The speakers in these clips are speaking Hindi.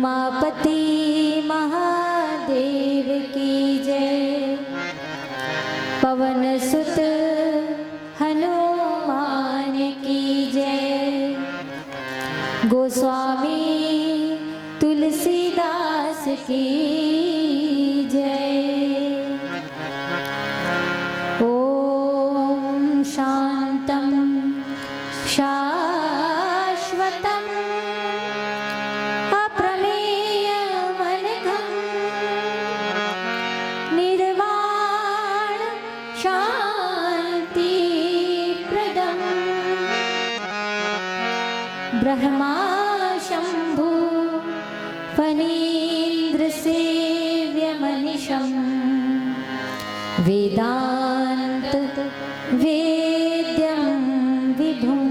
उमापति महादेव की जय। पवन सुत हनुमान की जय। गोस्वामी तुलसीदास की जय। ओम शांतं शाश्वतं अप्रमेयमनघं निर्वाण शान्तिप्रदं ब्रह्मा शंभु फणीन्द्रसेव्यमनिशं वेदांत वेद्यं विभुं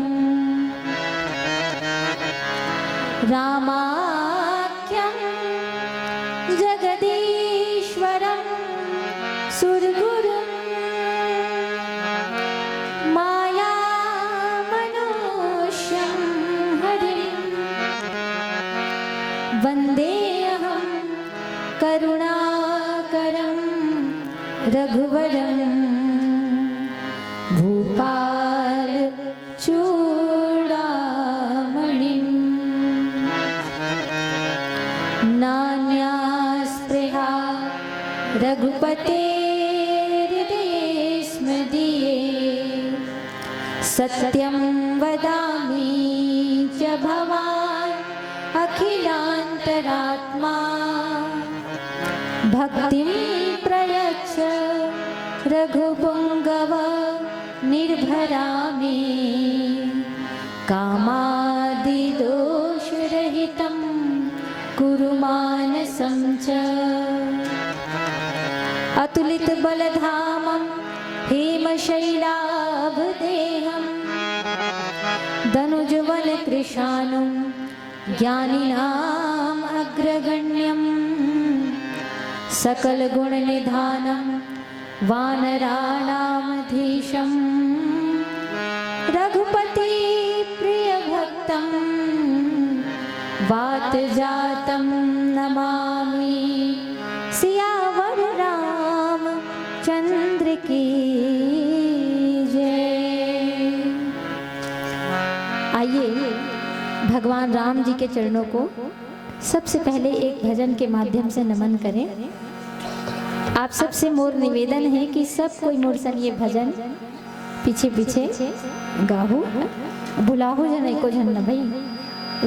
रामाख्यं जगदीश्वरं सुरगुरुं मायामनुष्यं हरिं वन्देऽहं करुणाकरं रघुवरं भूपाल चूडामणिं नान्यास्पृहा रघुपतेर्देस्मदीये सत्यं वदामि च भवान् अखिलान्तरात्मा भक्तिं प्रयच्छ रघुपुङ्गव निर्भरामि कामादिदोषरहितं कुरु मानसं च अतुलितबलधामं हेमशैलाभदेहं दनुजवनकृशानुं ज्ञानिनाम् अग्रगण्यं सकलगुणनिधानं वानराणामधीशं रघुपति प्रियभक्तं वातजातं नमामि सियावर रामचंद्र की जय। आइए भगवान राम जी के चरणों को सबसे पहले एक भजन के माध्यम से नमन करें। आप सबसे मोर निवेदन है कि सब कोई मोर सन ये भजन पीछे पीछे गाहू बुलाहू जन एको जन न भाई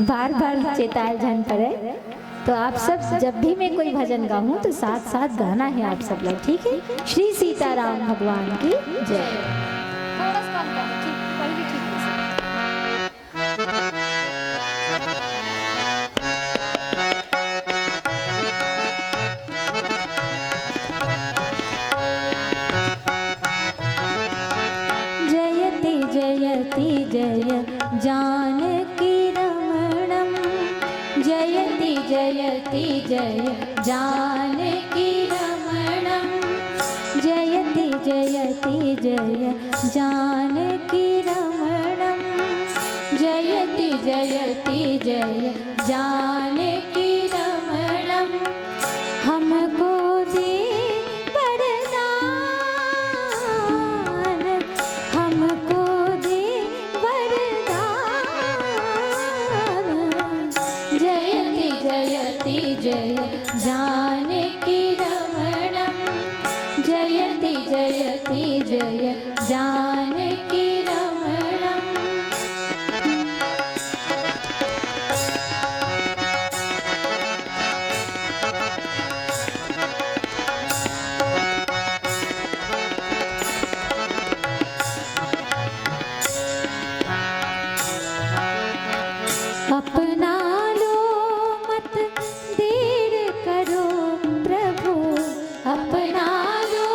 बार बार चेताल जन पड़े। तो आप सब जब भी मैं कोई भजन गाऊं तो साथ साथ गाना है आप सब लोग, ठीक है। श्री सीताराम भगवान की जय। जयति जय जानकी रमणं जयति जयति जय जानकी रमणं जयति जयति जय जानकी रमणं जयति जयति जय जानकी रमणं हमको दे वरदान हमको जय जानकी रमणं जयति जयति जय जानकी रमणं। अपना लो मत देर करो प्रभु अपना लो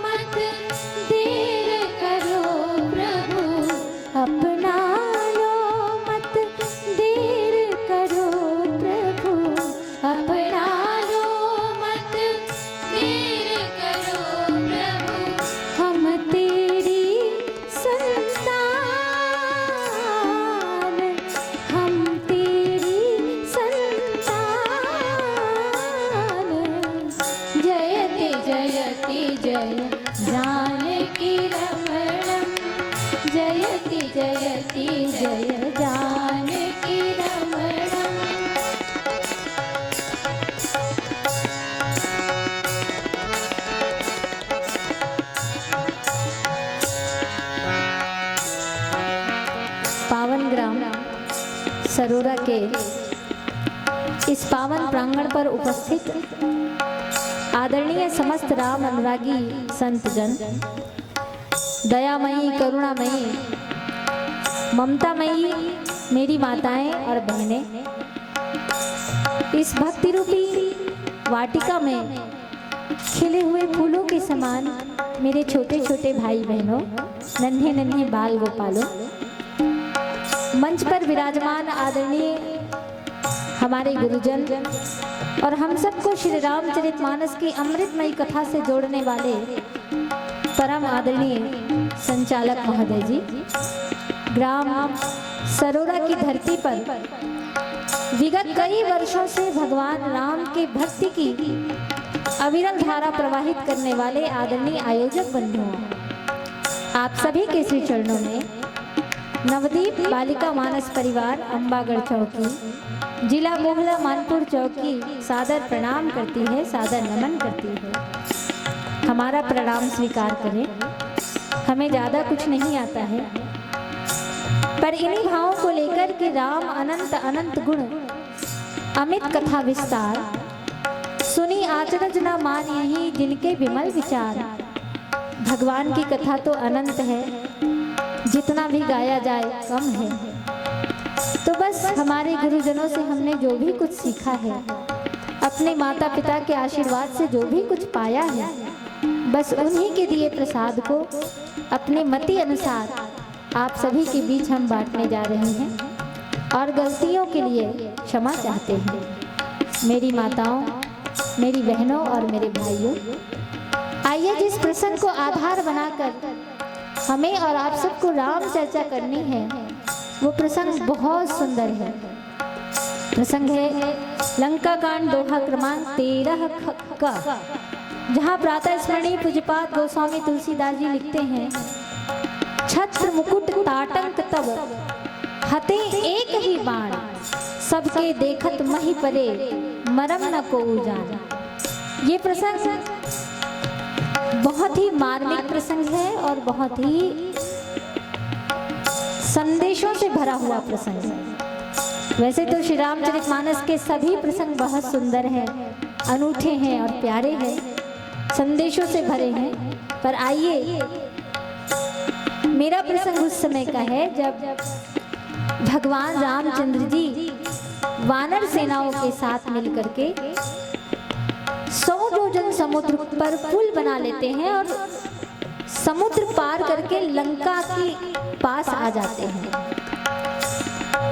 मत देर करो प्रभु जानकी रमणं जयति जयति जय जानकी रमणं। पावन ग्राम सरोरा के इस पावन प्रांगण पर उपस्थित आदरणीय समस्त राम अनुरागी संत जन, दयामयी, करुणामयी, ममतामयी मेरी माताएं और बहनें, इस भक्ति रूपी वाटिका में खिले हुए फूलों के समान मेरे छोटे छोटे भाई बहनों, नन्हे नन्हे बाल गोपालों, मंच पर विराजमान आदरणीय हमारे गुरुजन और हम सबको श्री रामचरितमानस की अमृतमयी कथा से जोड़ने वाले परम आदरणीय संचालक महोदय जी, ग्राम सरोरा की धरती पर विगत कई वर्षों से भगवान राम के भक्ति की अविरल धारा प्रवाहित करने वाले आदरणीय आयोजक बंधुओं, आप सभी के श्री चरणों में नवदीप बालिका मानस परिवार अंबागढ़ चौकी, जिला मोहला मानपुर चौकी सादर प्रणाम करती है, सादर नमन करती है। हमारा प्रणाम स्वीकार करें। हमें ज़्यादा कुछ नहीं आता है, पर इन्हीं भावों को लेकर कि राम अनंत अनंत गुण, अमित कथा विस्तार, सुनी आचरज न मान यही जिनके विमल विचार। भगवान की कथा तो अनंत है, जितना भी गाया जाए कम है। तो बस हमारे गुरुजनों से हमने जो भी कुछ सीखा है, अपने माता पिता के आशीर्वाद से जो भी कुछ पाया है, बस उन्हीं के दिए प्रसाद को अपने मति अनुसार आप सभी के बीच हम बांटने जा रहे हैं और गलतियों के लिए क्षमा चाहते हैं। मेरी माताओं, मेरी बहनों और मेरे भाइयों, आइए जिस प्रसंग को आधार बनाकर हमें और आप सबको राम चर्चा करनी है, वो प्रसंग बहुत सुंदर है। प्रसंग है लंका कांड दोहा क्रमांक 13 का, जहाँ प्रातः स्मरणीय पूज्यपाद गोस्वामी तुलसीदास जी लिखते हैं, छत्र मुकुट ताटंक तब हते एक ही बाण, सबके देखत मही परे मरम न को जान। ये प्रसंग बहुत ही मार्मिक प्रसंग है और बहुत ही संदेशों से भरा हुआ प्रसंग है। वैसे तो श्री रामचरितमानस के सभी प्रसंग बहुत सुंदर हैं, अनूठे हैं और प्यारे हैं, संदेशों से भरे हैं, पर आइए मेरा प्रसंग उस समय का है जब भगवान रामचंद्र जी वानर सेनाओं के साथ मिलकर के 100 योजन समुद्र पर पुल बना लेते हैं और समुद्र पार करके लंका के पास आ जाते हैं।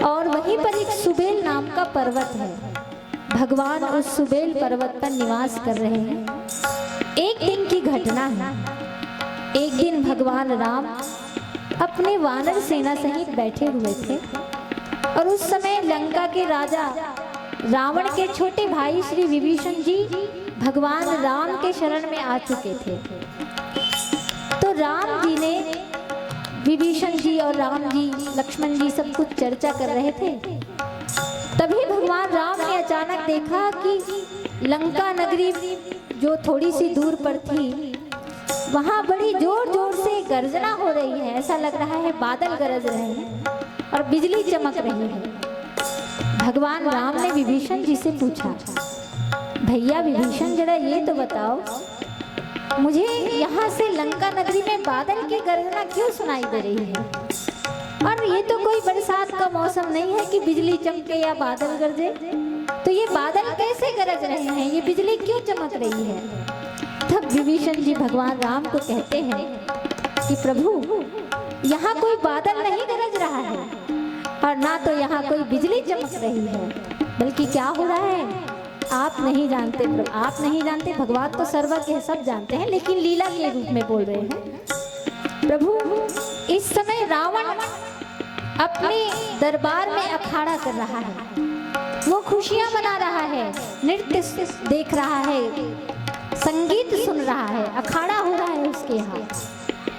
और वहीं पर एक सुबेल नाम का पर्वत है। भगवान उस सुबेल पर्वत पर निवास कर रहे हैं। एक दिन की घटना है, एक दिन भगवान राम अपने वानर सेना सहित बैठे हुए थे और उस समय लंका के राजा रावण के छोटे भाई श्री विभीषण जी भगवान राम के शरण में आ चुके थे। तो राम जी ने, विभीषण जी और राम जी, लक्ष्मण जी सब कुछ चर्चा कर रहे थे। तभी भगवान राम ने अचानक देखा कि लंका नगरी जो थोड़ी सी दूर पर थी, वहां बड़ी जोर जोर से गर्जना हो रही है। ऐसा लग रहा है बादल गरज रहे हैं और बिजली चमक रही है। भगवान राम ने विभीषण जी से पूछा, भैया विभीषण, जरा ये तो बताओ, मुझे यहाँ से लंका नगरी में बादल की गर्जना क्यों सुनाई दे रही है? और ये तो कोई बरसात का मौसम नहीं है कि बिजली चमके या बादल गरजे। तो ये बादल कैसे गरज रहे हैं, ये बिजली क्यों चमक रही है? तब विभीषण जी भगवान राम को कहते हैं कि प्रभु, यहाँ कोई बादल नहीं गरज रहा है और ना तो यहाँ कोई बिजली चमक रही है, बल्कि क्या हो रहा है आप नहीं जानते प्रभु, आप नहीं जानते। भगवान तो सर्वज्ञ है, सब जानते हैं, लेकिन लीला के रूप में बोल रहे हैं। प्रभु, इस समय रावण अपने दरबार में अखाड़ा कर रहा है, वो खुशियां मना रहा है, नृत्य देख रहा है, संगीत सुन रहा है, अखाड़ा हो रहा है उस उसके यहाँ,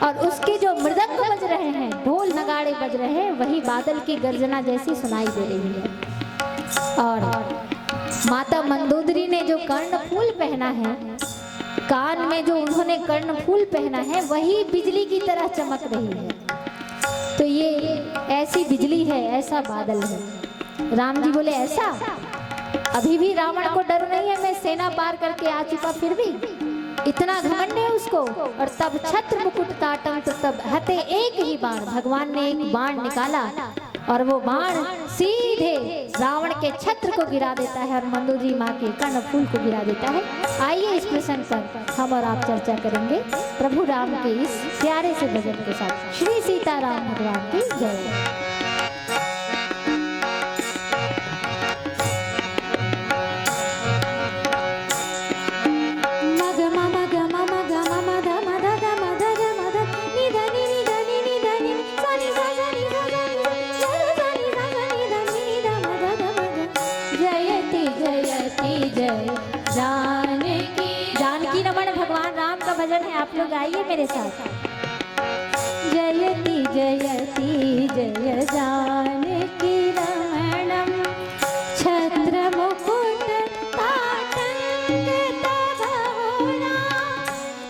और उसके जो मृदंग बज रहे हैं, ढोल नगाड़े बज रहे हैं, वही बादल की गर्जना जैसी सुनाई दे रही है। और माता मंदोदरी ने जो कर्णफूल पहना है, कान में जो उन्होंने कर्णफूल पहना है, वही बिजली की तरह चमक रही है। तो ये ऐसी बिजली है, ऐसा बादल है। राम जी बोले ऐसा? अभी भी रावण को डर नहीं है, मैं सेना पार करके आ चुका, फिर भी इतना घमंड है उसको। और तब छत्र मुकुट ताटम, तो तब हते एक ही बाण, भगवान ने एक बाण निकाला और वो बाण सीधे रावण के छत्र को गिरा देता है और मंदोदरी माँ के कर्णफूल को गिरा देता है। आइए इस प्रसंग पर हम और आप चर्चा करेंगे प्रभु राम के इस प्यारे से भजन के साथ। श्री सीताराम भगवान की जय। जानकी रमण भगवान राम का भजन है, आप लोग आइए मेरे साथ। जयति जयति जय जानकी रमणम, छत्र मुकुट ताटंक तबहुना,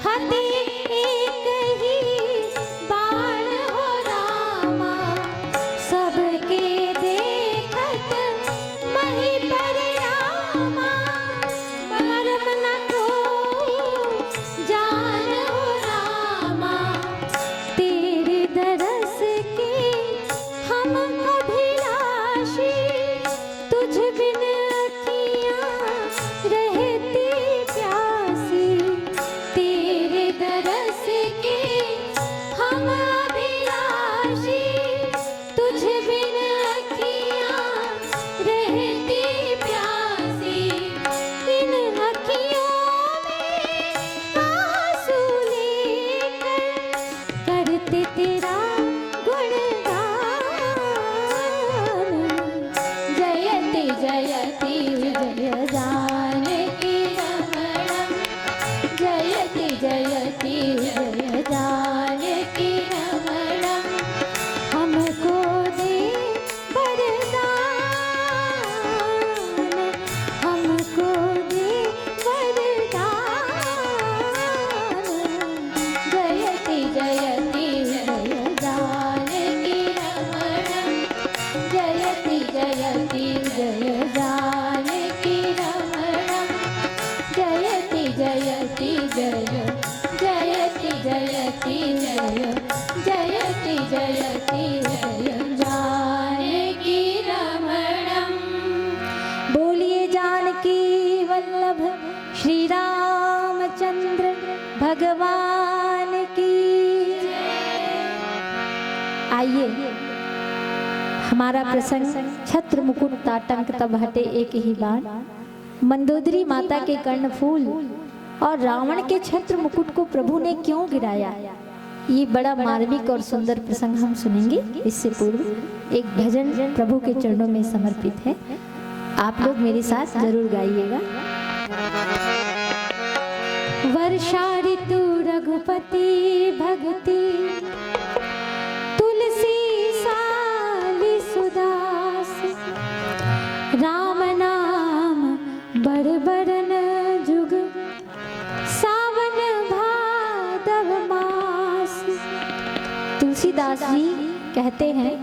हते एक ही बाण हो रामा, सबके देखत मही परिणामा, मरम न को जान हो रामा, तेरे दरस के हम अभिलाषी, तुझ बिन अखियाँ रहती प्यासी, तेरे दरस के हम अभिलाषी, तुझ बिन अखियाँ रहती प्यासी, इन अखियों में आंसू लेकर करते तेरा गुणगान। जयति जयति जय जानकी रमणम, जयति जयति जय जानकी रमणम, हमको दे वरदान, हमको दे वरदान। जयति जयति जय जानकी रमणम, जयति जयति जय जानकी रमणम, जयति जयति जय, जयति जयति जय, जयति जयति जय जानकी रमणम। बोलिए जानकी वल्लभ श्री रामचंद्र भगवान की। आइए हमारा प्रसंग छत्र मुकुट ताटंक तब हटे एक ही बाण, मंदोदरी माता के कर्णफूल और रावण के छत्र मुकुट को प्रभु ने क्यों गिराया, ये बड़ा मार्मिक और सुंदर प्रसंग हम सुनेंगे। इससे पूर्व एक भजन प्रभु के चरणों में समर्पित है, आप लोग मेरे साथ जरूर गाइएगा। वर्षा ऋतु रघुपति भक्ति, तुलसी साली सुदास, राम नाम बरबरन जुग, सावन भादव मास। तुलसीदास जी कहते हैं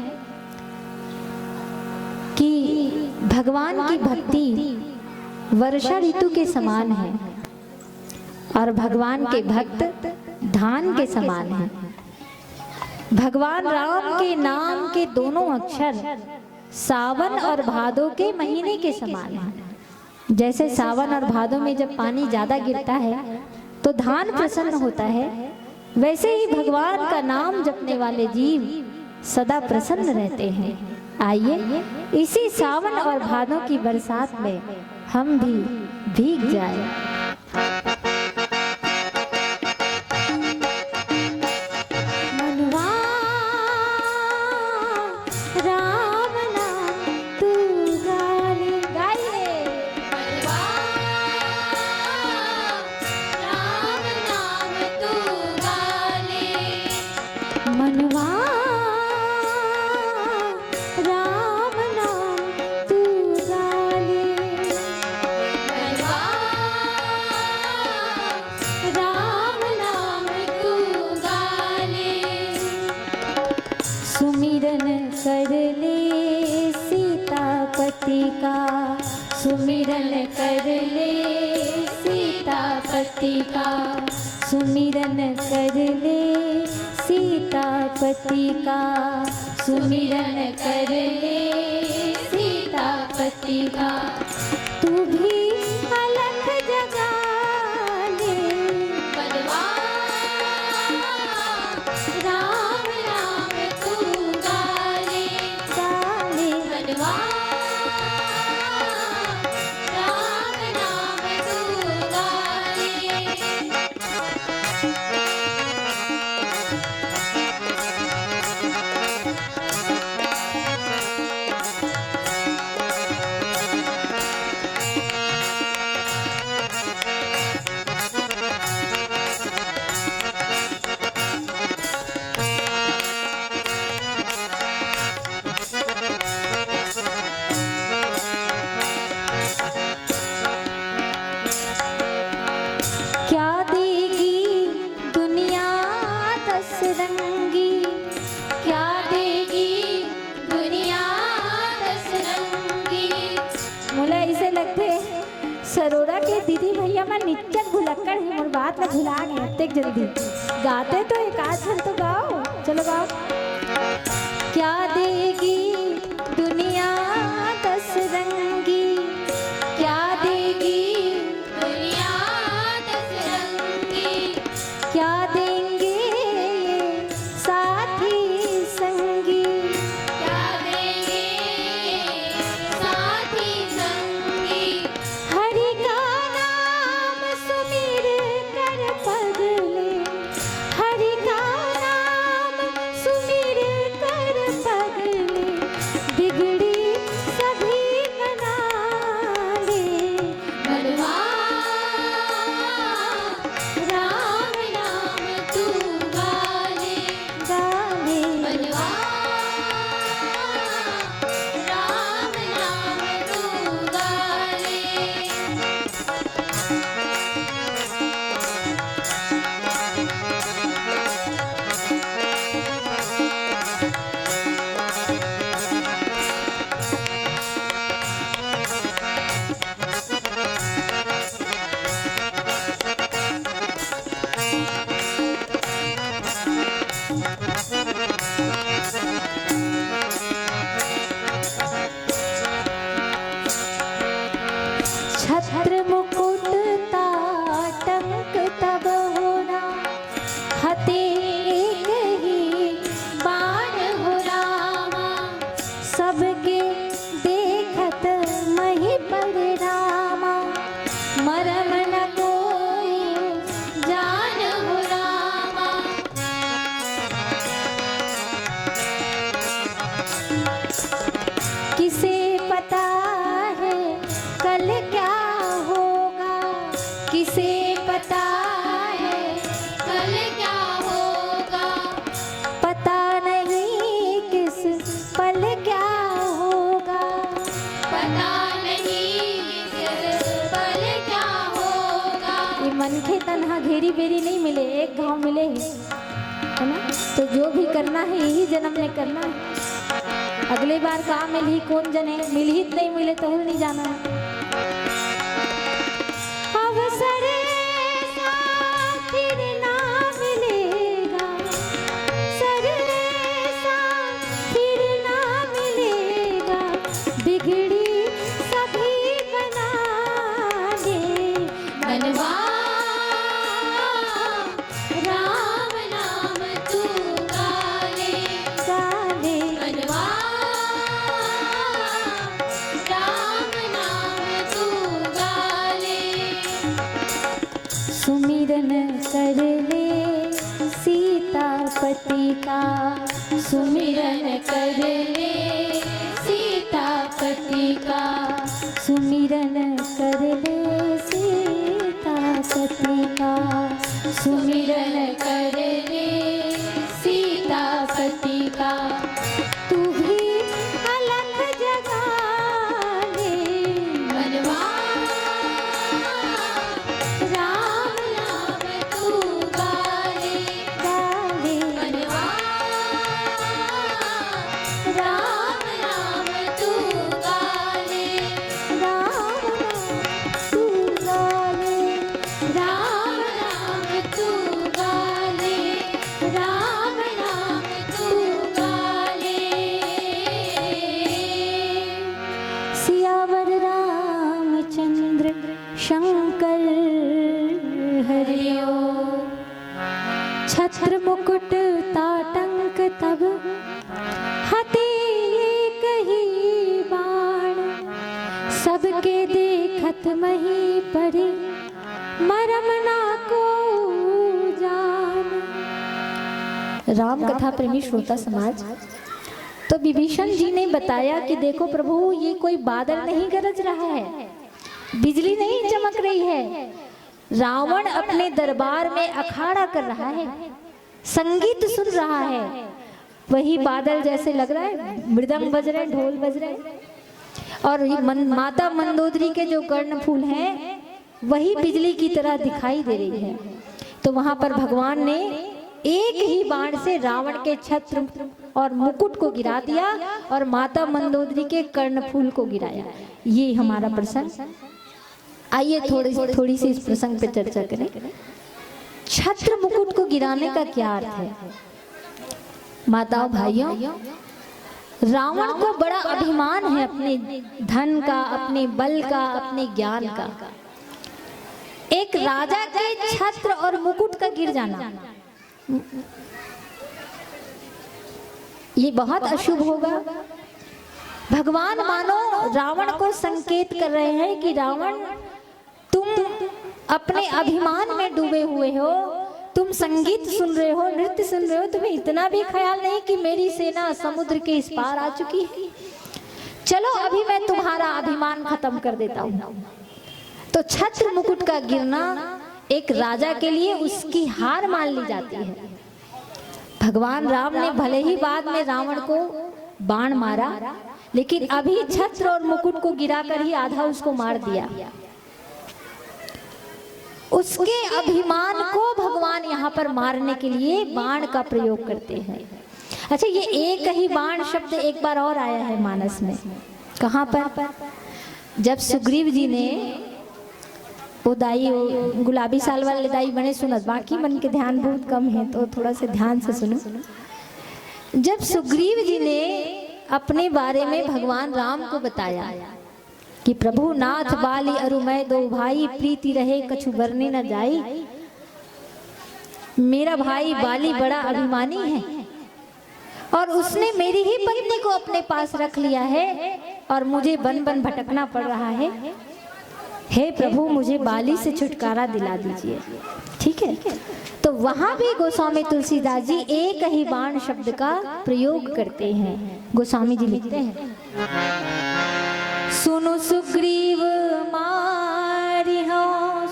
कि भगवान की भक्ति वर्षा ऋतु के समान है और भगवान के भक्त धान के समान हैं। भगवान राम के नाम के दोनों अक्षर सावन और भादो के महीने के समान हैं। जैसे सावन और भादो में जब पानी ज्यादा गिरता है तो धान प्रसन्न होता है, वैसे ही भगवान का नाम जपने वाले जीव सदा प्रसन्न रहते हैं। आइए इसी सावन और भादों की बरसात में हम भी भीग जाएं। राम नाम तू गा सीतापति का सुमिरन कर ले सीतापति का सुमिरन कर ले सीतापति का तू भी अलख जगा ले बनवा राम राम तू गाले गाले बनवा सरोरा के दीदी भैया मैं निच्चक भुलक्कड़ है मोर बात में भुला गए तेक जल्दी गाते तो एक आध छन तो गाओ चलो गाओ क्या देगी दुनिया दस रंगी क्या देगी दुनिया दस रंगी क्या देंगे ये साथी संगी क्या देंगे साथी संगी हरि का नाम सुमिर कर पगले हरि का नाम सुमिर कर पगले बिगड़ी सभी बना ले बनवा राम नाम तू गाले गाले बनवा राम नाम तू गाले छत्र मुकुट ताटंक तब होना हते एक ही बाण हो रामा सबके देखत मही पड़े रामा मरम न कोई जान हो रामा किसे पता है कल क्या होगा किसे पता है कल क्या होगा पता नहीं किस पल क्या होगा पता नहीं किस पल क्या होगा ये मन के तन्हा घेरी बेरी नहीं मिले एक गांव मिले है ना तो जो भी करना है यही जन्म में करना है अगले बार कहाँ मिली कौन जने मिल ही नहीं मिले तो नहीं जाना अवसर ऐसा फिर ना मिलेगा सर ऐसा फिर ना मिलेगा बिगड़ी सभी बना दे बनवा राम नाम तू गाले गाले बनवा राम नाम तू गाले सुमिरन कर ले सीतापति का सुमिरन कर ले सीतापति का सुमिरन कर ले सीतापति का सुमिरन कर ले सीतापति का तू भी अलख जगा ले बनवा राम नाम तू गाले गाले बनवा राम नाम तू गाले राम नाम तू गाले राम राम कथा प्रेमी श्रोता समाज, तो विभीषण जी ने बताया कि देखो प्रभु, ये कोई बादल नहीं गरज रहा है, बिजली नहीं चमक रही है, रावण अपने दरबार में अखाड़ा कर रहा है, संगीत सुन रहा है। वही बादल जैसे लग रहा है, मृदंग बज रहे, ढोल बज रहे, और माता मंदोदरी के जो कर्णफूल हैं वही बिजली की तरह दिखाई दे रही है। तो वहां पर भगवान ने एक ही बाण से रावण के छत्र और मुकुट को गिरा दिया और माता मंदोदरी के कर्णफूल को गिराया। ये हमारा प्रसंग। आइए थोड़ी सी इस प्रसंग पे चर्चा करें। छत्र मुकुट को गिराने का क्या अर्थ है? माताओं भाइयों, रावण को बड़ा अभिमान है अपने धन का, अपने बल का, अपने ज्ञान का। एक राजा के छत्र और मुकुट का गिर जाना ये बहुत अशुभ होगा। भगवान मानो रावण को संकेत कर रहे हैं कि रावण, तुम अपने अभिमान में डूबे हुए हो, तुम संगीत सुन रहे हो, नृत्य सुन रहे हो, तुम्हें इतना भी ख्याल नहीं कि मेरी सेना समुद्र के इस पार आ चुकी है। चलो अभी मैं तुम्हारा अभिमान खत्म कर देता हूँ। तो छत्र मुकुट का गिरना एक राजा के लिए उसकी हार मान ली जाती है। भगवान राम ने भले ही बाद में रावण को बाण मारा, लेकिन अभी छत्र और मुकुट को गिराकर ही आधा उसको मार दिया। उसके अभिमान को भगवान यहाँ पर मारने के लिए बाण का प्रयोग करते हैं। अच्छा, ये एक ही बाण शब्द एक बार और आया है मानस में। कहाँ पर? जब सुग्रीव जी ने वो दाई, गुलाबी साल वाले दाई बने सुनत, बाकी मन के ध्यान बहुत कम है तो थोड़ा सा ध्यान से सुनो। जब सुग्रीव जी ने अपने बारे में भगवान राम को बताया कि प्रभु नाथ बाली अरु मैं दो भाई, प्रीति रहे कछु बरने न जाई, मेरा भाई बाली बड़ा अभिमानी है और उसने मेरी ही पत्नी को अपने पास रख लिया है और मुझे बन बन भटकना पड़ रहा है। हे प्रभु, मुझे बाली से छुटकारा दिला दीजिए। ठीक है, तो वहां भी गोस्वामी तुलसीदास जी एक ही बाण शब्द का प्रयोग करते हैं। गोस्वामी जी लिखते हैं, सुनो सुग्रीव मारी हो,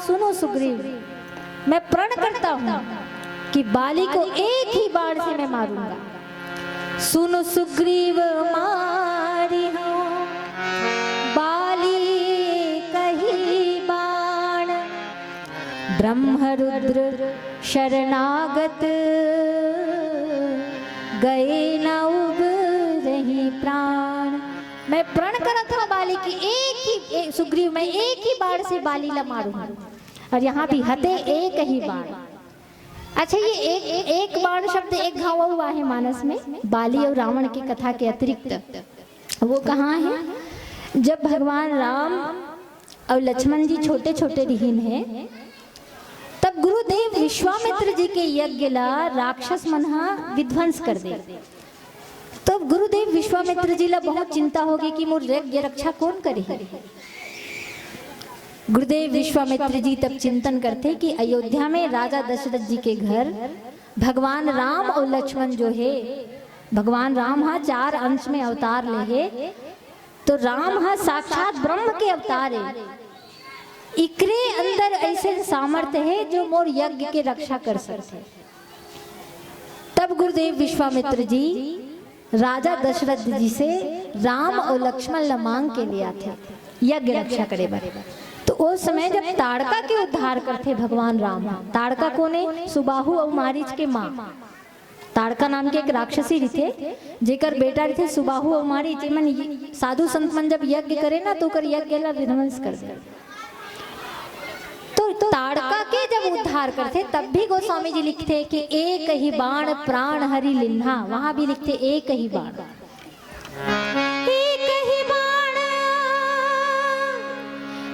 सुनो सुग्रीव, मैं प्रण करता हूं कि बाली को एक ही बाण से मैं मारूंगा। सुनो सुग्रीव मारी हो, बाली कही बाण, ब्रह्म रुद्र शरणागत, गए न उब रही प्राण। मैं प्रण करत हूं बाली की सुग्रीव, मैं एक ही बाण से बाली ला मारूंगा। और यहाँ भी हते एक ही बाण। अच्छा, ये एक बाण शब्द एक घावा हुआ है मानस में बाली और रावण की कथा के अतिरिक्त। वो कहाँ है? जब भगवान राम और लक्ष्मण जी छोटे छोटे रिहीन हैं, तब गुरुदेव विश्वामित्र जी के यज्ञ ला राक्षस मनहा विध्वंस कर दे। तो गुरुदेव विश्वामित्र जी ला बहुत चिंता होगी कि मोर यज्ञ रक्षा कौन करे। गुरुदेव विश्वामित्र जी तब चिंतन करते कि अयोध्या में राजा दशरथ जी के घर भगवान राम और लक्ष्मण जो है, भगवान राम हा 4 अंश में अवतार ले है, तो राम हा साक्षात ब्रह्म के अवतार है। इकरे अंदर ऐसे सामर्थ्य है जो मोर यज्ञ के रक्षा कर सकते। तब गुरुदेव विश्वामित्र जी राजा दशरथ जी से राम और लक्ष्मण ला मांग के लिया थे यज्ञ रक्षा करे बारे। तो उस समय जब ताड़का के उद्धार करते भगवान राम, ताड़का कोने? सुबाहु और मारीच के माँ ताड़का नाम के एक राक्षसी थे, जेकर बेटा थे सुबाहु और मारीच। मन साधु संत मन जब यज्ञ करे ना तो कर यज्ञ ला विध्वंस कर दे। तो ताड़का के जब उद्धार करते तब भी गोस्वामी जी लिखते कि एक ही बाण प्राण हरि लिन्हा। वहां भी लिखते एक ही बाण, एक ही बाण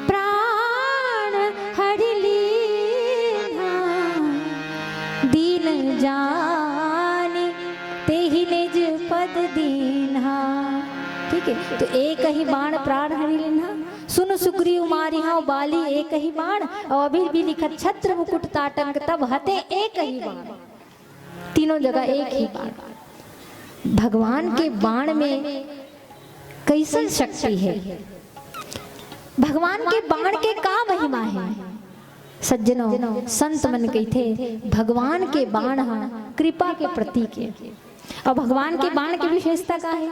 प्राण हरि लिन्हा, दीन जानी तेहि निज पद दीन्हा। ठीक है, तो एक ही बाण प्राण हरि लिन्हा, सुन सुग्रीव मारी हाँ बाली एक ही बाण। और अभी भी लिखा छत्र मुकुट ताटंक, तब हते एक ही बाण। तीनों जगह एक ही बाण। भगवान के बाण में कैसन शक्ति है, भगवान के बाण के का महिमा है। सज्जनों, संत मन कही थे भगवान के बाण कृपा के प्रतीक है। और भगवान के बाण की विशेषता का है,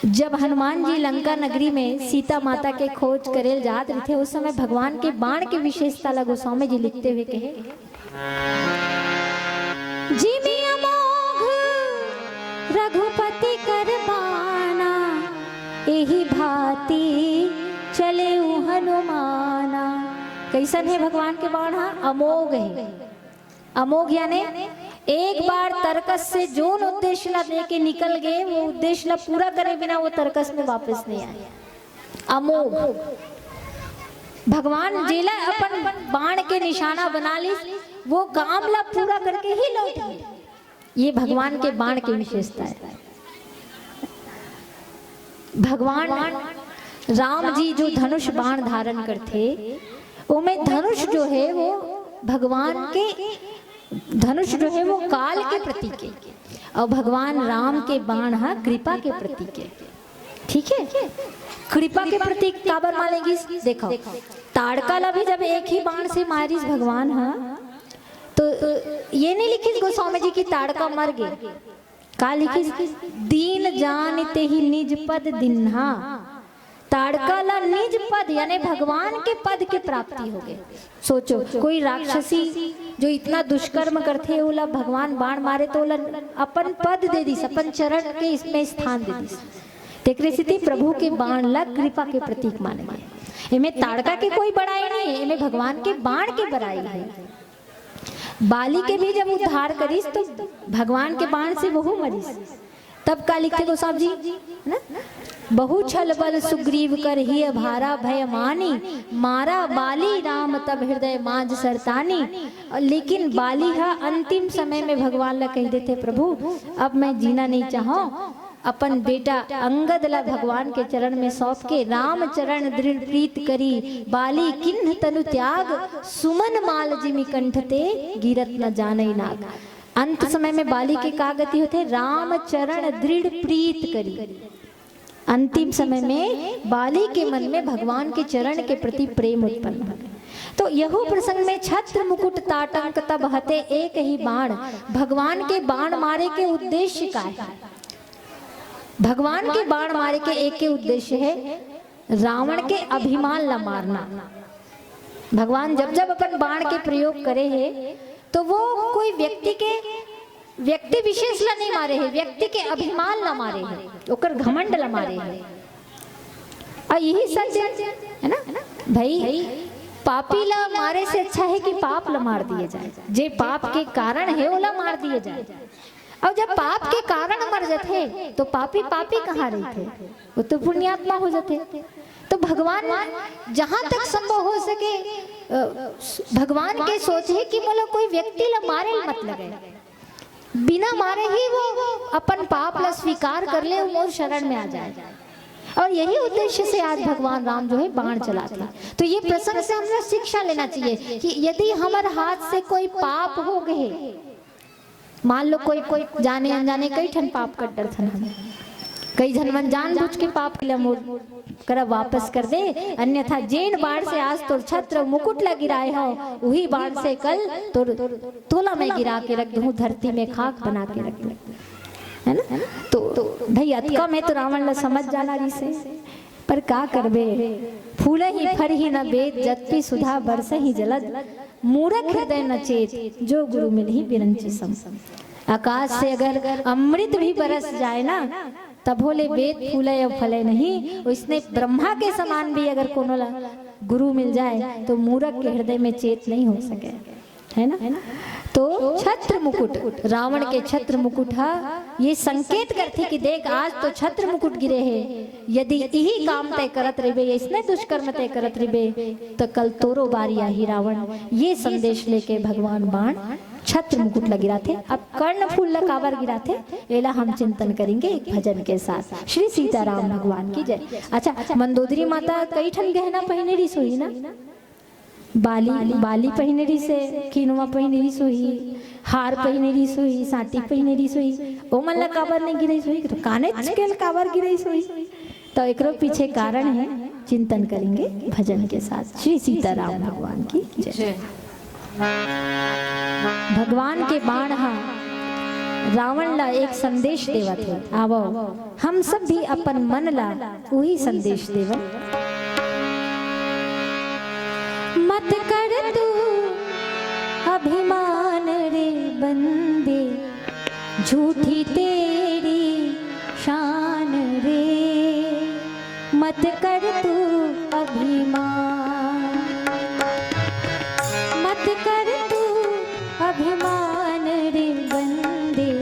जब हनुमान जी लंका नगरी में सीता माता के खोज करेल जात रहे थे, उस समय भगवान के बाण की विशेषता ला गोस्वामी जी लिखते हुए कहे, जिमि अमोघ रघुपति कर बाना, एही भांति चले हनुमाना। कैसन है भगवान के बाण? अमोघ है। अमोघ यानी एक बार तर्कस से जोन उद्देश्य ला लेके निकल गए, वो उद्देश्य ला पूरा करे बिना वो तर्कस में वापस नहीं आए। अमोघ भगवान जेला अपन बाण के निशाना बना ली, वो काम ला पूरा करके ही लौट गए। ये भगवान के बाण की विशेषता है। भगवान राम जी जो धनुष बाण धारण करते, उनमें धनुष जो है वो भगवान के धनुष जो है वो काल के प्रतीक है, और भगवान राम के बाण कृपा के प्रतीक है। ठीक है, कृपा के प्रतीक काबर मानेगी? देखो, ताड़का ला भी जब एक ही बाण से मारिस भगवान तो ये नहीं लिखी गोस्वामी जी की ताड़का मर गए, का लिखी? दीन जानते ही निज पद दिन्हा, ताड़का ला निज पद यानी भगवान के पद के प्राप्ति हो गए। सोचो, कोई राक्षसी जो इतना दुष्कर्म करते ओला भगवान बाण मारे तो ओला अपन पद दे दी, अपन चरण के इसमें स्थान दे दी। तेकरे स्थिति प्रभु के बाण ला कृपा के प्रतीक माने गए। इनमें ताड़का के कोई बड़ाई नहीं है, इनमें भगवान के बाण के बड़ाई है। बाली के भी जब उद्धार करीस तो भगवान के बाण से वो मरीस। तब का लिखते गोसाब जी ना, बहु छल बल सुग्रीव कर ही भारा भय मानी, मारा बाली राम तब हृदय मांझ सरतानी। लेकिन बाली अंतिम समय में भगवान ला कह देते, प्रभु अब मैं जीना नहीं चाहूं, अपन बेटा अंगद ला भगवान के चरण में सौंप के राम चरण दृढ़ प्रीत करी, बाली किन्ह तनु त्याग, सुमन माल जिमि कंठते गिरत न जानई नाग। अंत समय में बाली के का गति होते? राम चरण दृढ़ प्रीत करी। अंतिम समय में बाली के मन में भगवान के चरण के प्रति प्रेम उत्पन्न हो। तो यह प्रसंग में छत्र मुकुट ताटंक तब हते एक ही बाण। भगवान के बाण मारे के उद्देश्य का है? भगवान के बाण मारे के एक के उद्देश्य है रावण के अभिमान ला मारना। भगवान जब जब अपन बाण के प्रयोग करे है तो वो कोई व्यक्ति विशेष ला नहीं मारे है, व्यक्ति के अभिमान ला मारे है, ओकर घमंड ला मारे है। और यही सच है ना भाई, पापी ला मारे से अच्छा है कि पाप ला मार दिए जाए, जे पाप के कारण है ओला मार दिए जाए। और जब पाप के कारण मर जाते तो पापी कहाँ रहे थे, वो तो पुण्यात्मा हो जाते। तो भगवान जहां तक संभव हो सके भगवान के सोच है कि बोलो कोई व्यक्ति ला मारे मत लगे, बिना मारे ही वो अपन पाप ला स्वीकार कर ले, वो शरण में आ जाए। और यही उद्देश्य से आज भगवान राम जो है बाण चलाते। तो ये प्रसंग से हमें शिक्षा लेना चाहिए कि यदि हमारे हाथ से कोई पाप हो गए, मान लो कोई जाने अनजाने कई ठन पाप कर डर था, कई जन मन जानबूझ के पाप के लिए कर वापस कर दे, अन्यथा जेन बाण से आज तोर छत्र मुकुट ला गिराए हो, वही बाण से कल तोर तोला में गिरा के रख दूं, धरती में खाक बना के रख दूं, है ना। तो भाई अतका में तो रावण ला समझ जाना रही से, पर का करबे, फूल ही फर ही न बेद, जत्पी सुधा बरस ही जलद, मूरख हृदय न चेत, जो गुरु मिल ही बिरंची सम। आकाश से अगर अमृत भी बरस जाए ना तब बोले वेद फूले और फले नहीं, उसने ब्रह्मा के समान भी अगर कोनो गुरु मिल जाए तो मूरख के हृदय में चेत नहीं हो सके, है ना। तो छत्र मुकुट, रावण के छत्र मुकुट ये संकेत करते कि देख आज तो छत्र मुकुट गिरे हैं, यदि यही काम तय करत रहे, इसने दुष्कर्म तय करत रहे तो कल तोरो बारी आही रावण। ये संदेश लेके भगवान बाण छत्र मुकुट ला गिराते। अब कर्ण फूल ला काबर गिराते, एला हम चिंतन करेंगे एक भजन के साथ। श्री सीताराम भगवान की जय। अच्छा, मंदोदरी माता कई ठन गहना पहने रही सोई ना, बाली बाली पहिनेरी से किनुआ पहिनेरी सोही, हार पहिनेरी सोही, साटी पहिनेरी सोही, ओ मन ला काबर नहीं गिरई सोही, तो काने चकेल काबर गिरई सोही। तो एकरो पीछे कारण है, चिंतन करेंगे भजन के साथ। श्री सीताराम भगवान की जय। भगवान के बाण हा रावण ला एक संदेश देवत है। आवो हम सब भी अपन मन ला वही संदेश देव। मत कर तू अभिमान रे बंदे, झूठी तेरी शान रे। मत कर तू अभिमान, मत कर तू अभिमान रे बंदे,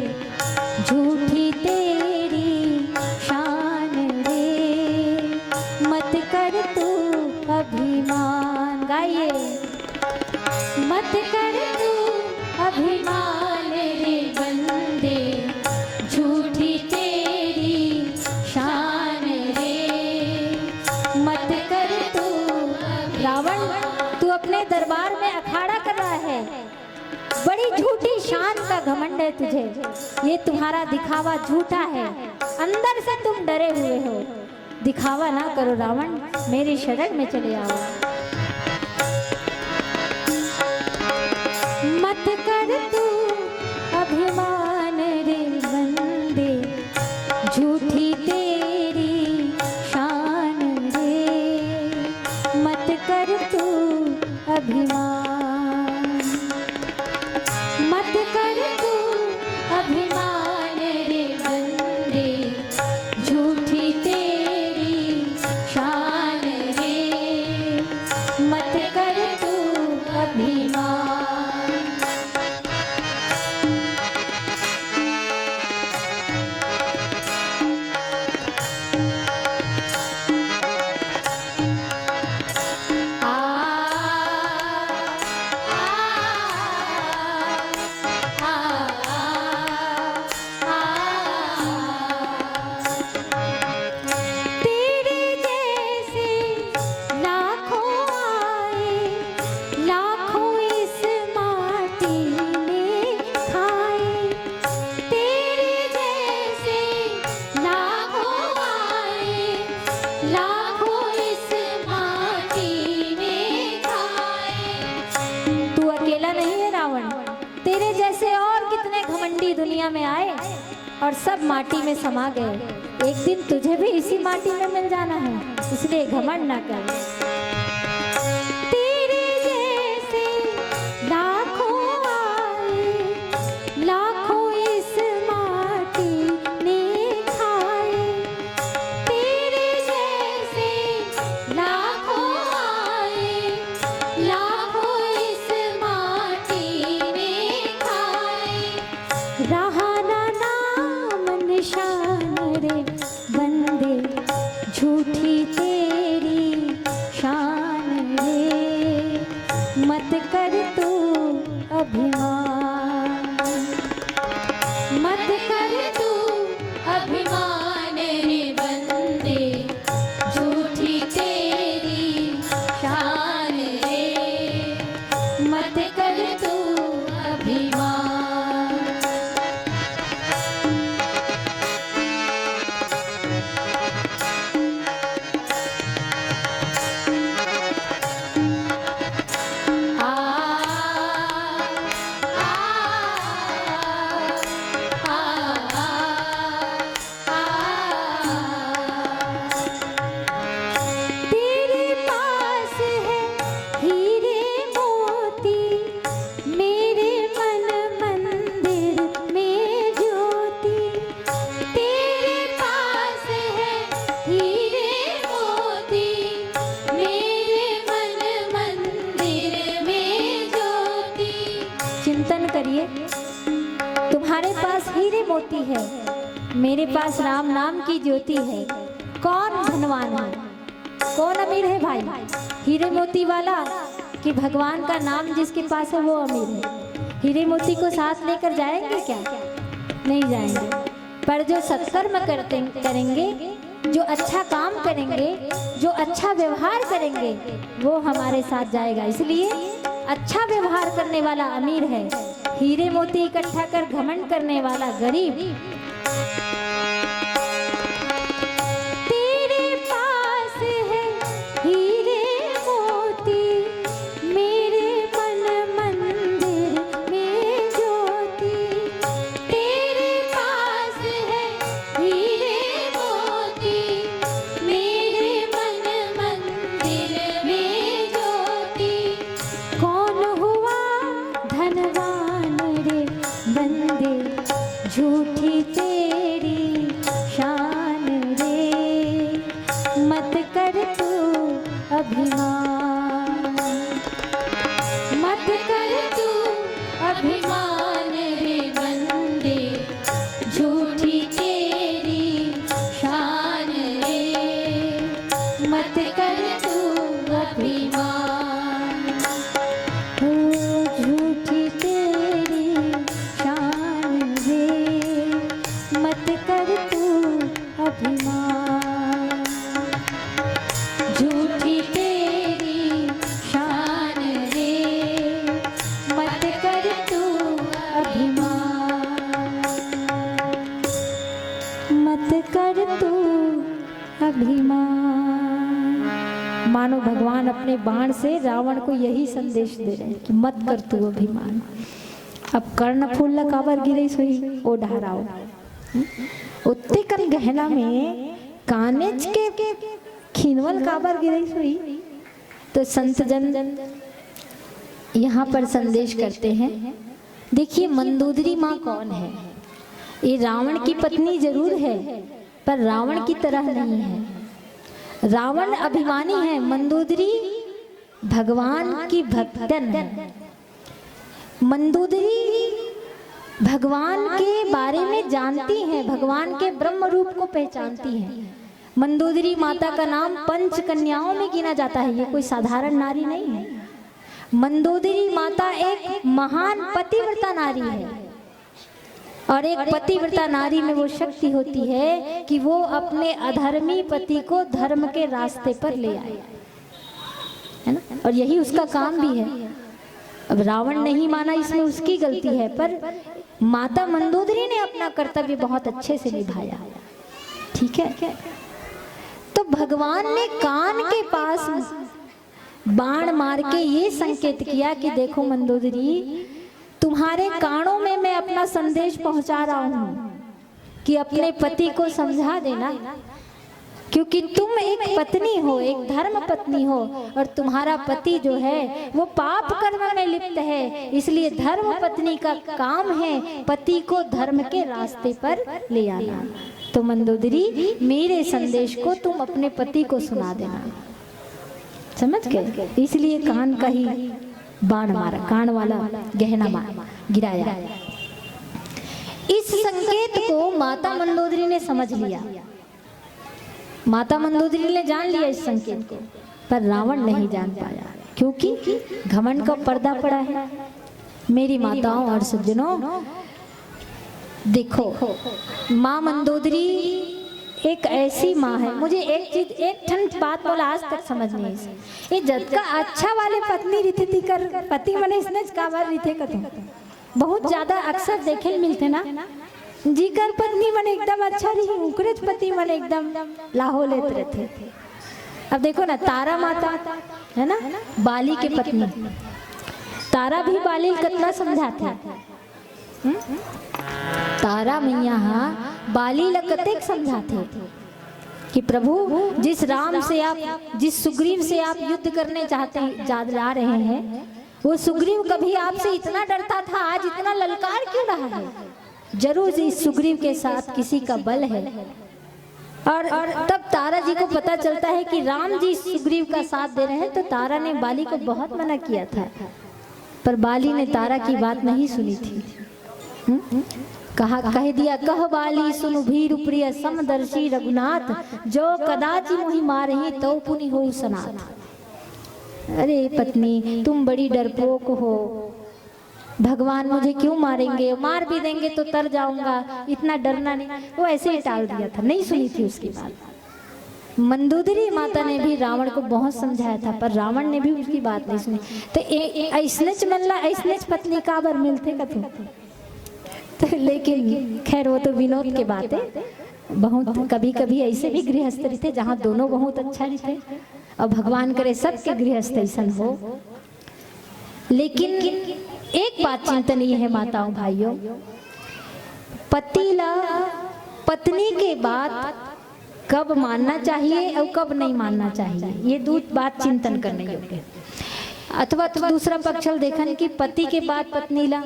झूठी तेरी शान रे। मत कर तू अभिमान, गाइए। मत कर तू अभिमान रे बंदे, झूठी तेरी शान रे। मत कर तू। रावण, तू अपने दरबार में अखाड़ा कर रहा है, बड़ी झूठी शान का घमंड है तुझे। ये तुम्हारा दिखावा झूठा है, अंदर से तुम डरे हुए हो। दिखावा ना करो रावण, मेरे शरण में चले आओ। मत कर तू अभिमान रे बंदे, झूठी तेरी शान रे। मत कर तू अभिमान, मत कर तू अभिमान रे बंदे, झूठी तेरी शान रे। मत कर तू अभिमान। तेरे जैसे और कितने घमंडी दुनिया में आए और सब माटी में समा गए। एक दिन तुझे भी इसी माटी में मिल जाना है, इसलिए घमंड ना कर। तेरे जैसे लाखों आए, लाखों इस माटी ने खाए। तेरे जैसे लाखों आए, लाखों इस माटी ने खाए। रहा ना नाम निशान रे बंदे, झूठी तेरी शान रे। मत कर तू अभिमान, मत कर तू अभिमान रे बंदे, झूठी तेरी शान रे। मत कर तू अभिमान। चिंतन करिए, तुम्हारे पास हीरे मोती है, मेरे पास राम नाम की ज्योति है। कौन धनवान है, कौन अमीर है भाई? हीरे मोती वाला कि भगवान का नाम जिसके पास है वो अमीर है? हीरे मोती को साथ लेकर जाएंगे क्या? नहीं जाएंगे। पर जो सत्कर्म करेंगे जो अच्छा काम करेंगे, जो अच्छा व्यवहार करेंगे, वो हमारे साथ जाएगा। इसलिए अच्छा व्यवहार करने वाला अमीर है, हीरे मोती इकट्ठा कर घमंड करने वाला गरीब। तेरे पास है हीरे मोती, मेरे मन मंदिर में ज्योति। तेरे पास है हीरे मोती, मेरे मन मंदिर में ज्योति। कौन हुआ धनवान रे बंदे, झूठी तेरी शान रे, मत कर तू अभिमान, मत कर तू अभिमान रे बंदे, झूठी तेरी शान रे, मत कर तू अभिमान। ओ झूठी तेरी शान रे, मत कर तू अभिमान, झूठी तेरी शान रे, मत कर तू अभिमान, मत कर तू अभिमान। मानो भगवान अपने बाण से रावण को यही संदेश दे रहे हैं कि मत कर तू अभिमान। अब कर्ण फूल काबर गिरे सोई ओ ढहराओ, उत्ते कन गहना में कानेज के खीनवल काबर गिरे सोई। तो संत जन यहाँ पर संदेश करते हैं, देखिए मंदोदरी माँ कौन है? ये रावण की पत्नी जरूर है, पर रावण की तरह नहीं है। रावण अभिमानी है, मंदोदरी भगवान की भक्तन है। मंदोदरी भगवान के बारे में जानती हैं, भगवान के ब्रह्म रूप को पहचानती हैं। मंदोदरी माता का नाम पंच कन्याओं में गिना जाता है, ये कोई साधारण नारी नहीं है। मंदोदरी माता एक महान पतिव्रता नारी है, और एक पतिव्रता नारी में वो शक्ति होती है कि वो अपने अधर्मी पति को धर्म के रास्ते पर ले आए, है ना। और यही उसका काम भी है। अब रावण नहीं माना, इसमें उसकी गलती है, पर माता मंदोदरी ने अपना कर्तव्य बहुत अच्छे से निभाया। ठीक है। तो भगवान ने कान के पास बाण मार के ये संकेत किया कि देखो मंदोदरी, तुम्हारे कानों में मैं अपना संदेश पहुंचा रहा हूं कि अपने पति को समझा देना, क्योंकि तुम एक पत्नी हो, एक धर्म पत्नी हो, और तुम्हारा पति जो है वो पाप कर्म में लिप्त है। इसलिए धर्म पत्नी का काम है पति को धर्म के रास्ते पर ले आना। तो मंदोदरी, मेरे संदेश को तुम अपने पति को सुना देना। समझ गए? इसलिए कान का ही बाण मारा, कान वाला गहना गिराया। इस संकेत को माता मंदोदरी ने समझ लिया, माता मंदोदरी ने जान लिया इस संकेत को, पर रावण नहीं जान पाया, क्योंकि घमंड का पर्दा पड़ा है। मेरी माताओं और सज्जनों, देखो माँ मंदोदरी एक ऐसी माँ है। मुझे एक चीज, एक ठंड बात बोला आज तक समझ नहीं है, ये जद का अच्छा वाले पत्नी रीति थी कर पति मने इसने का बार रीते का बहुत ज्यादा अक्सर देखे मिलते ना, जीकर पत्नी मने एकदम अच्छा रही, उकरेज पति मने एकदम लाहो लेते रहते। अब देखो ना, तारा माता है ना, बाली के पत्नी, तारा भी बाली कितना समझाते, तारा मैया बाली लकतेक समझाते कि प्रभु जिस राम से आप, जिस सुग्रीव से आप युद्ध करने चाहते जा रहे हैं, वो सुग्रीव कभी आपसे इतना डरता था, आज इतना ललकार क्यों रहा है? जरूर इस सुग्रीव के साथ किसी का बल है। और तब तारा जी को पता चलता है कि राम जी सुग्रीव का साथ दे रहे हैं, तो तारा ने बाली को बहुत मना किया था, पर बाली ने तारा की बात नहीं सुनी थी। कह दिया, कह बाली सुनु भीरु प्रिय समदर्शी रघुनाथ, जो कदाचि मोहि मारहि तो पुनि हो सनाथ। अरे पत्नी, तुम बड़ी डरपोक हो, भगवान मुझे क्यों मारेंगे, मार भी देंगे तो तर जाऊंगा, इतना डरना नहीं। वो ऐसे ही टाल दिया था, नहीं सुनी थी उसकी बात। मंदोदरी माता ने भी रावण को बहुत समझाया था, पर रावण ने भी उसकी बात नहीं सुनी। तो ऐसनेच मल्ला ऐसनेच पत्नी काबर मिलते कथू। तो लेकिन खैर वो तो विनोद के बात है। बहुत कभी कभी ऐसे भी गृहस्थ रहते जहाँ दोनों बहुत अच्छा रहते, और भगवान करे सबके गृहस्थ ऐसा हो। लेकिन एक बात चिंतनीय है माताओं भाइयों, पति ला पत्नी के बात कब मानना चाहिए और कब नहीं मानना चाहिए, ये दो बात चिंतन करने योग्य है। अथवा तो दूसरा पक्ष देखन कि पति के बाद पत्नी ला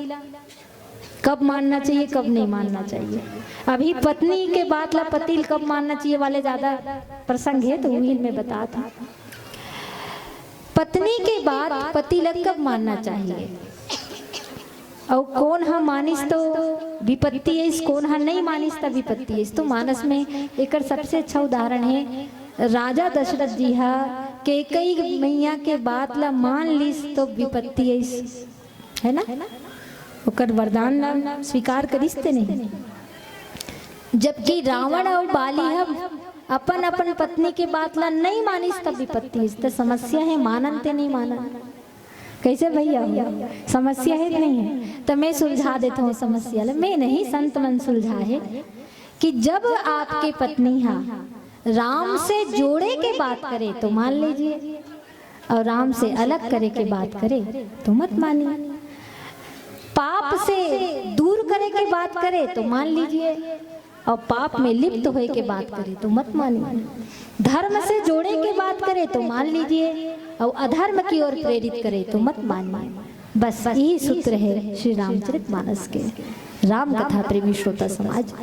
कब मानना चाहिए कब नहीं मानना चाहिए। अभी पत्नी के बाद ला पति कब मानना चाहिए वाले ज्यादा प्रसंग है, तो वही मैं बता था। पत्नी के बाद पति ला कब मानना चाहिए और कौन हा मानिस तो विपत्ति है, कौन हा नहीं मानिस तो विपत्ति है। तो मानस में एक सबसे अच्छा उदाहरण है राजा दशरथ जी हा के कई मैया के बात ला मान लीस तो विपत्ति है ना, ओकर वरदान ला स्वीकार करिस्ते नहीं। जबकि रावण और बाली अपन अपन पत्नी के बात ला नहीं मानिस तब विपत्ति है। तो समस्या है मानन ते नहीं मानन, कैसे भैया समस्या है नहीं है। तो मैं सुलझा देता हूँ समस्या, मैं नहीं संत मन सुलझा है कि जब आपके पत्नी राम से जोड़े के बात करे तो मान लीजिए, और राम से अलग करे के बात करे तो मत मानिए। पाप से दूर करे के बात करे तो मान लीजिए, और पाप में लिप्त होए के बात करे तो मत मानिए। धर्म से जोड़े के बात करे तो मान लीजिए, और अधर्म की ओर प्रेरित करे तो मत मानिए। बस यही सूत्र है श्री रामचरितमानस के। राम कथा प्रेमी श्रोता समाज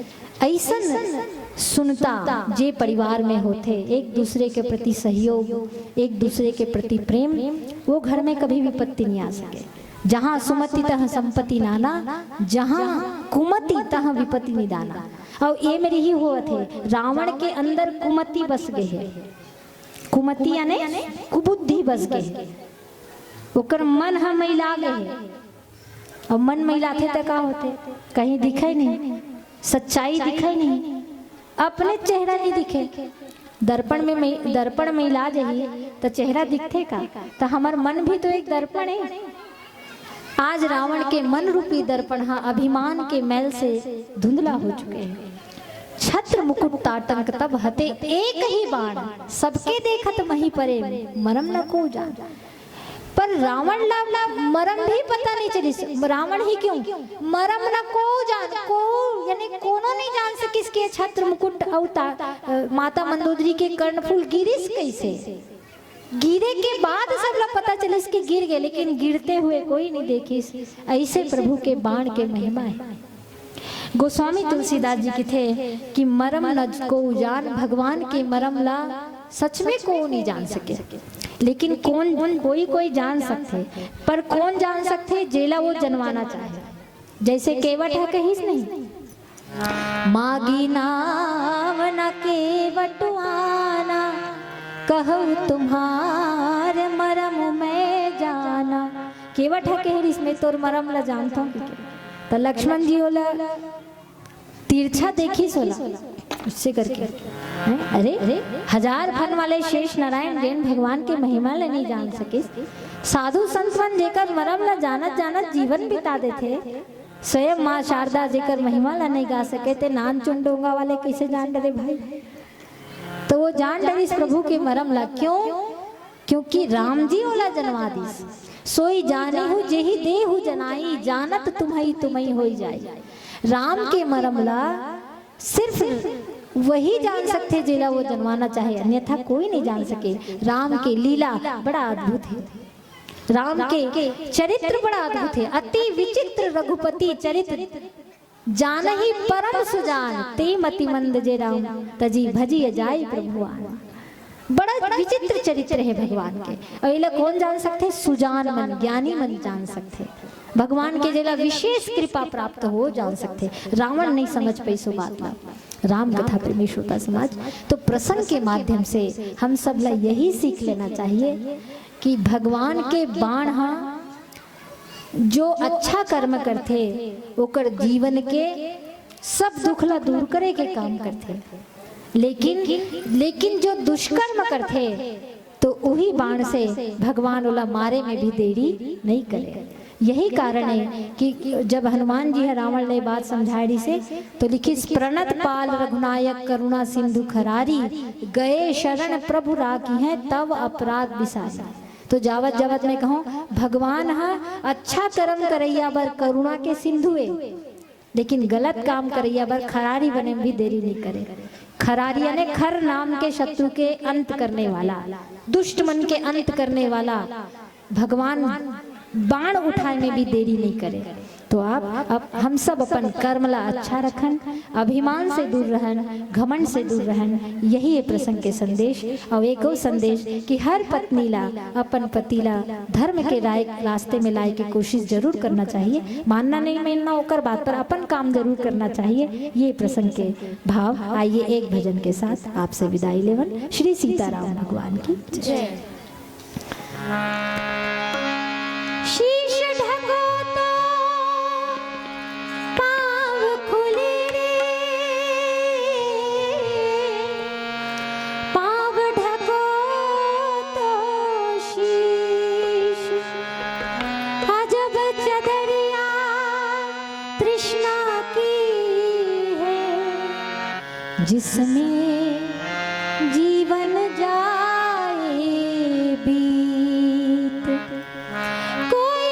ऐसन सुनता जे परिवार में होते, एक दूसरे के प्रति सहयोग, एक दूसरे के प्रति प्रेम, वो घर में कभी विपत्ति नहीं आ सके। जहाँ सुमति तह संपत्ति नाना, जहाँ कुमति तह विपत्ति निदाना। और ये मेरी ही हुआ थे, रावण के अंदर कुमति बस गए है। कुमति यानी कुबुद्धि बस गए, ओकर मन हम मैला गए। और मन मैला थे तो का होते, कहीं दिखे नहीं, सच्चाई दिखे नहीं, अपने चेहरा नहीं दिखे। दर्पण में इला जाइए तो चेहरा दिखते का, तो हमार मन भी तो एक दर्पण है। आज रावण के मन रूपी दर्पण अभिमान के मैल से धुंधला हो चुके हैं। छत्र मुकुट ताटंक तब हते एक ही बाण, सबके देखत मही परे मरम न को जान। पर रावण ला मरम भी पता नहीं चली। रावण ही क्यों मरम न को जान, को यानी कोनो नहीं जान से किसके छत्र मुकुट और माता मंदोदरी के कर्णफूल गिरिस कैसे। गिरे के बाद सब लोग पता चले इसके गिर गए, लेकिन गिरते हुए कोई नहीं देखी। ऐसे प्रभु के बाण के महिमा है। गोस्वामी तुलसीदास जी की थे कि मरम न को जान, भगवान के मरम ला सच में को नहीं जान सके। लेकिन कौन कोई जान सकते, पर कौन जान सकते जेला वो जनवाना चाहे। जैसे केवट है कहीं नहीं, मागी नाम न केवटवाना, कहूँ तुम्हारे मरम में जाना। केवट है कह इसमें तोर मरम ला जानता हूँ। तो लक्ष्मण जी होला तिरछा देखी सोला उससे करके अरे हजार फन वाले शेष नारायण जैन भगवान के महिमा ले नहीं जान सके। साधु संतवन जेकर मरम ला जानत जानत जीवन बिता देते। स्वयं माँ शारदा जेकर महिमा ला नहीं गा सके थे, नान चुंडोंगा वाले कैसे जान डरे भाई। तो वो जान डरी इस प्रभु के मरम ला। क्यों? क्योंकि राम जी ओला जनवा दी। सोई जाने हूँ जेहि देहु जनाई, जानत तुम्ही हो जाई। राम के मरम ला सिर्फ वही जान सकते जेला वो जनवाना चाहे, अन्यथा कोई नहीं जान सके। राम के लीला बड़ा अद्भुत है, राम के चरित्र बड़ा अद्भुत है। अति विचित्र रघुपति चरित्र जान ही परम सुजान, ते मति मंद जे राम तजी भजी जाई प्रभुआन। बड़ा विचित्र चरित्र है भगवान के, और इला कौन जान सकते? सुजान मन, ज्ञानी मन जान सकते। भगवान के जेला विशेष कृपा प्राप्त हो जान सकते। रावण नहीं समझ पैसो बात ला। राम कथा प्रेमी श्रोता समाज, तो प्रसंग के माध्यम से हम सब ला यही सीख लेना चाहिए कि भगवान के बाण जो अच्छा कर्म करते ओकर जीवन के सब दुख ला दूर करे के काम करते। लेकिन जो दुष्कर्म करते तो वही बाण से भगवान बोला मारे में भी देरी नहीं करे। यही कारण है कि जब हनुमान जी है रावण ने बात समझाई से तो लिखी प्रणत पाल रघुनायक करुणा सिंधु खरारी गए शरण प्रभु राखी है तब अपराध विसारी। तो जावत जावत मैं कहूँ भगवान हा अच्छा कर्म करैया बर करुणा के सिंधु है, लेकिन गलत काम करैया बर खरारी बने में भी देरी नहीं करे। खरारी यानी खर नाम के शत्रु के अंत करने वाला, दुष्ट मन के अंत करने वाला भगवान बाण उठाए में भी देरी नहीं करे। तो आप हम सब अपन कर्म ला अच्छा रखन, अभिमान से दूर रहन, घमंड से दूर रहन। यही है प्रसंग के संदेश। और एक और संदेश कि हर पत्नी ला अपन पति ला धर्म के रास्ते में लाए की कोशिश जरूर करना चाहिए। मानना नहीं मानना होकर बात पर अपन काम जरूर करना चाहिए। ये प्रसंग के भाव। आइए एक भजन के साथ आपसे विदाई लेवन। श्री सीताराम भगवान की जय। शीश ढको तो पाँव खुले रे, पाँव ढको तो शीश। अजब चदरिया तृष्णा की है, जिसमें जीवन जाए बीत। कोई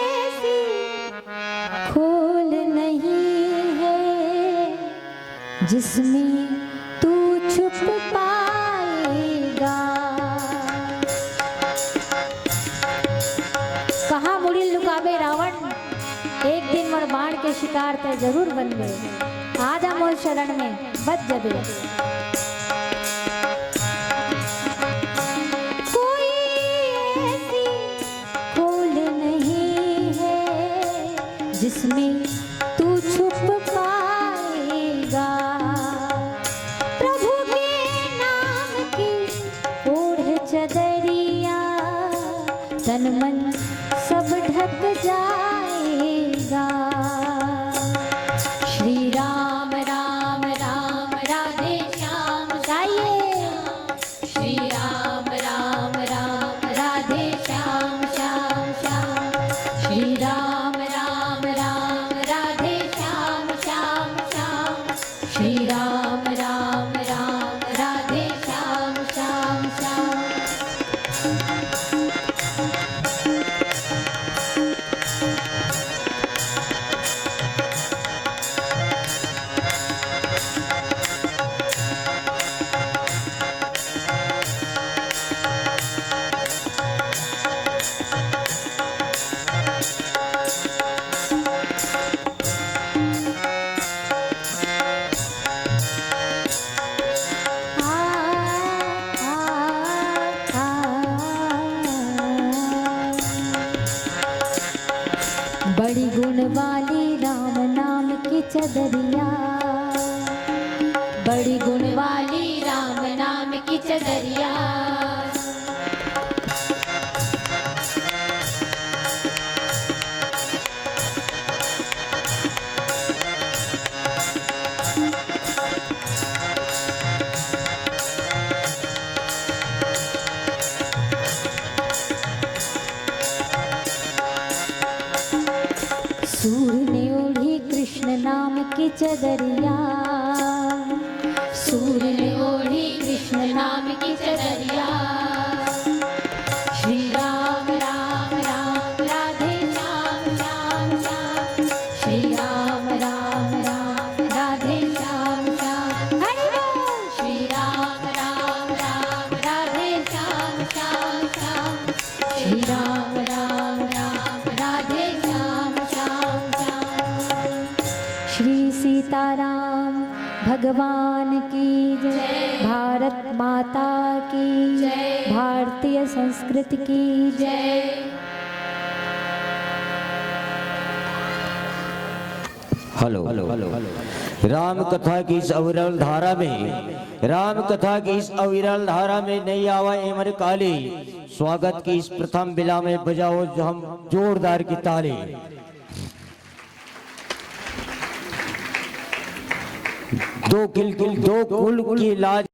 ऐसी खोल नहीं है जिसमें तू छुप पाएगा। कहाँ मुड़ी लुकावे रावण, एक दिन मर बाण के शिकार ते जरूर बन गए। आजा मोर शरण में बच जबे। कोई ऐसी खोल नहीं है जिसमें तू छुप पाएगा। प्रभु के नाम की ओढ़ चदरिया तन मन सब ढक जाएगा। श्री राम राम राम राधे श्याम गाइए। श्री राम राम राम राधे श्याम श्याम श्याम। श्री राम राम राम राधे श्याम श्याम श्याम। श्री राम राम राम राधे श्याम श्याम श्याम। बड़ी गुण वाली राम नाम की चदरिया, बड़ी गुण वाली राम नाम की चदरिया। सूर ने ओढ़ी कृष्ण नाम की चदरिया, सूर ने ओढ़ी कृष्ण नाम की चदरिया। श्री राम राम राम राधे श्याम श्याम श्याम। श्री राम राम राम राधे श्याम श्याम। हरि बोल। श्री राम राम राम राधे श्याम श्याम श्याम। श्री राम राम राम राधे श्याम श्याम श्याम। श्री सीताराम भगवान की जय। भारत माता की जय। भारतीय संस्कृति की जय। हेलो राम कथा की इस अविरल धारा में, राम कथा की इस अविरल धारा में नहीं आवा एमर काली। स्वागत की इस प्रथम बिला में बजाओ जो हम जोरदार की ताली। दो कुल की लाज